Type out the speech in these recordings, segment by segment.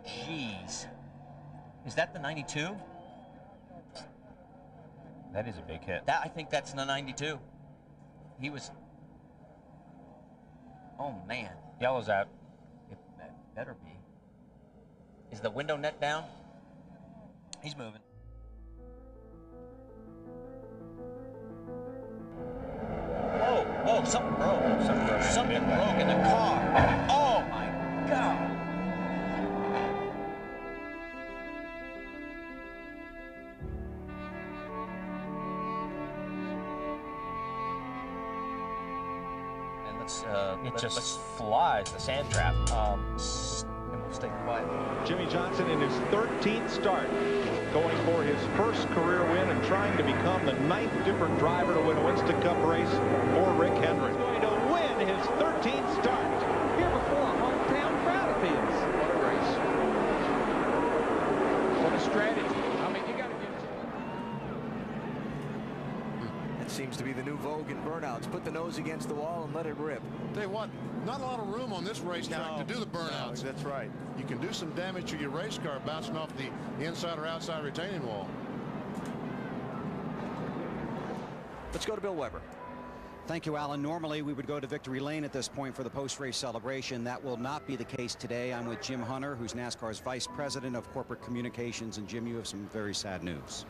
jeez. Is that the 92? That is a big hit. I think that's the 92. He was... Oh, man. Yellow's out. It better be. Is the window net down? He's moving. Whoa, something broke. Something broke in the car. Oh, my God. It just flies, the sand trap. And we'll stay quiet. Jimmie Johnson in his 13th start, going for his first career win and trying to become the 9th different driver to win a Winston Cup race for Rick Hendrick. He's going to win his 13th start. Here before, hometown crowd of his. What a race. What a strategy. I mean, you got to get... It seems to be the new vogue in burnouts. Put the nose against the wall and let it rip. Tell you what, not a lot of room on this racetrack to do the burnouts. No, that's right. You can do some damage to your race car bouncing off the inside or outside retaining wall. Let's go to Bill Weber. Thank you, Alan. Normally we would go to Victory Lane at this point for the post-race celebration. That will not be the case today. I'm with Jim Hunter, who's NASCAR's Vice President of Corporate Communications. And Jim, you have some very sad news.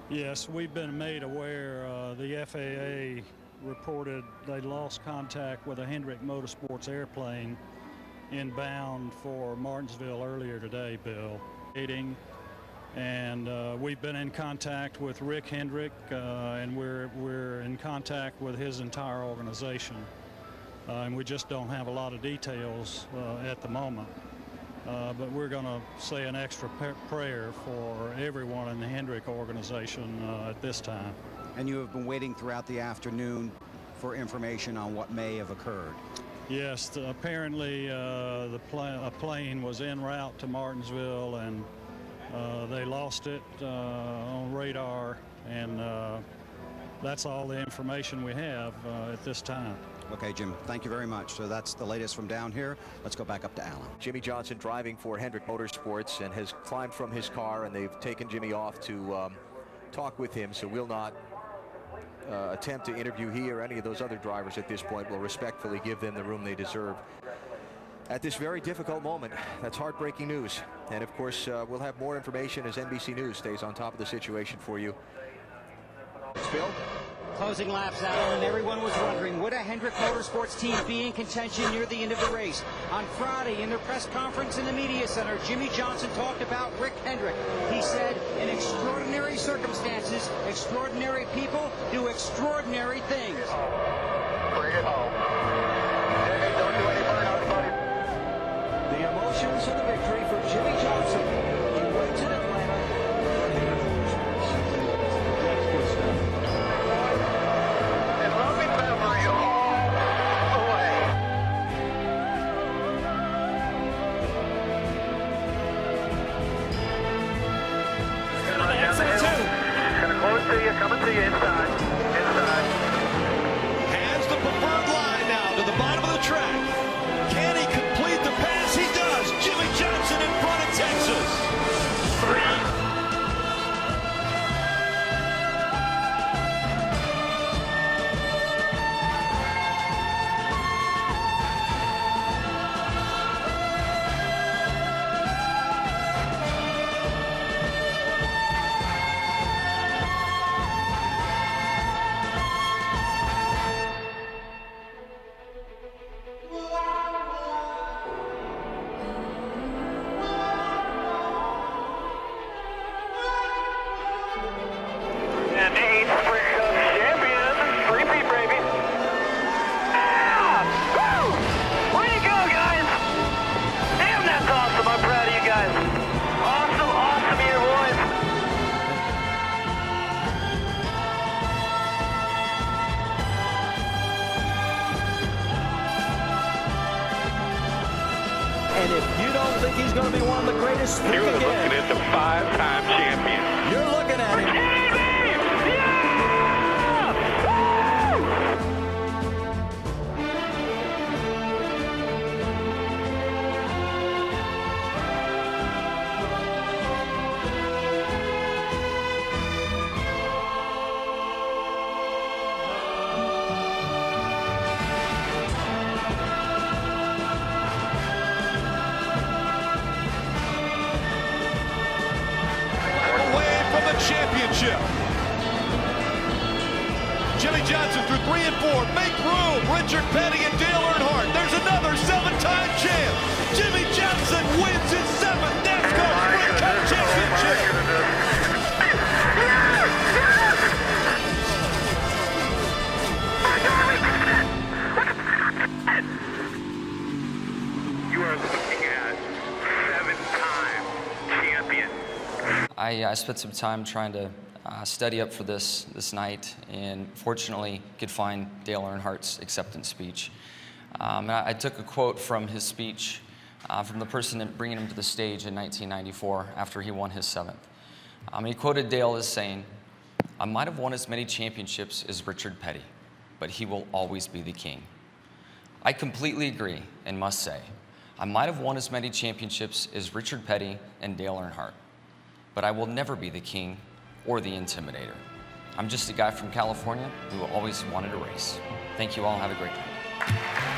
Yes, we've been made aware the FAA reported they lost contact with a Hendrick Motorsports airplane inbound for Martinsville earlier today, Bill. And we've been in contact with Rick Hendrick, and we're in contact with his entire organization. And we just don't have a lot of details at the moment. But we're going to say an extra prayer for everyone in the Hendrick organization at this time. And you have been waiting throughout the afternoon for information on what may have occurred. Yes, apparently a plane was en route to Martinsville, and they lost it on radar, and that's all the information we have at this time. Okay, Jim, thank you very much. So that's the latest from down here. Let's go back up to Alan. Jimmie Johnson driving for Hendrick Motorsports and has climbed from his car, and they've taken Jimmie off to talk with him, so we'll not attempt to interview he or any of those other drivers at this point. We'll respectfully give them the room they deserve at this very difficult moment. That's heartbreaking news, and of course we'll have more information as NBC News stays on top of the situation for you. Phil? Closing laps, Alan, and everyone was wondering, would a Hendrick Motorsports team be in contention near the end of the race? On Friday, in their press conference in the media center, Jimmie Johnson talked about Rick Hendrick. He said, in extraordinary circumstances, extraordinary people do extraordinary things. Bring it home. Jimmie, don't do any burnouts, buddy. The emotions of the victory for Jimmie Johnson. He waits in Atlanta. That's good stuff. And loving memory all the way. Gonna close to you, coming to you inside. Has the preferred line now to the bottom of the track. Can he complete the pass? He does. Jimmie Johnson in front of Texas. And 8 Sprint Cup champions, 3-peat, baby. Ah! Woo! Way to go, guys! Damn, that's awesome. I'm proud of you guys. Awesome year, boys. And if you don't think he's going to be one of the greatest, You're looking at the 5-time champion. You're looking at him. championship. Jimmie Johnson through 3 and 4. Make room. Richard Petty and Dale Earnhardt. There's another 7-time champ. Jimmie Johnson wins his 7th NASCAR Sprint Cup championship. You are looking at 7-time champion. I spent some time trying to study up for this night, and fortunately could find Dale Earnhardt's acceptance speech. I took a quote from his speech from the person bringing him to the stage in 1994 after he won his 7th. He quoted Dale as saying, "I might have won as many championships as Richard Petty, but he will always be the king." I completely agree and must say, I might have won as many championships as Richard Petty and Dale Earnhardt, but I will never be the king or the intimidator. I'm just a guy from California who always wanted to race. Thank you all. Have a great day.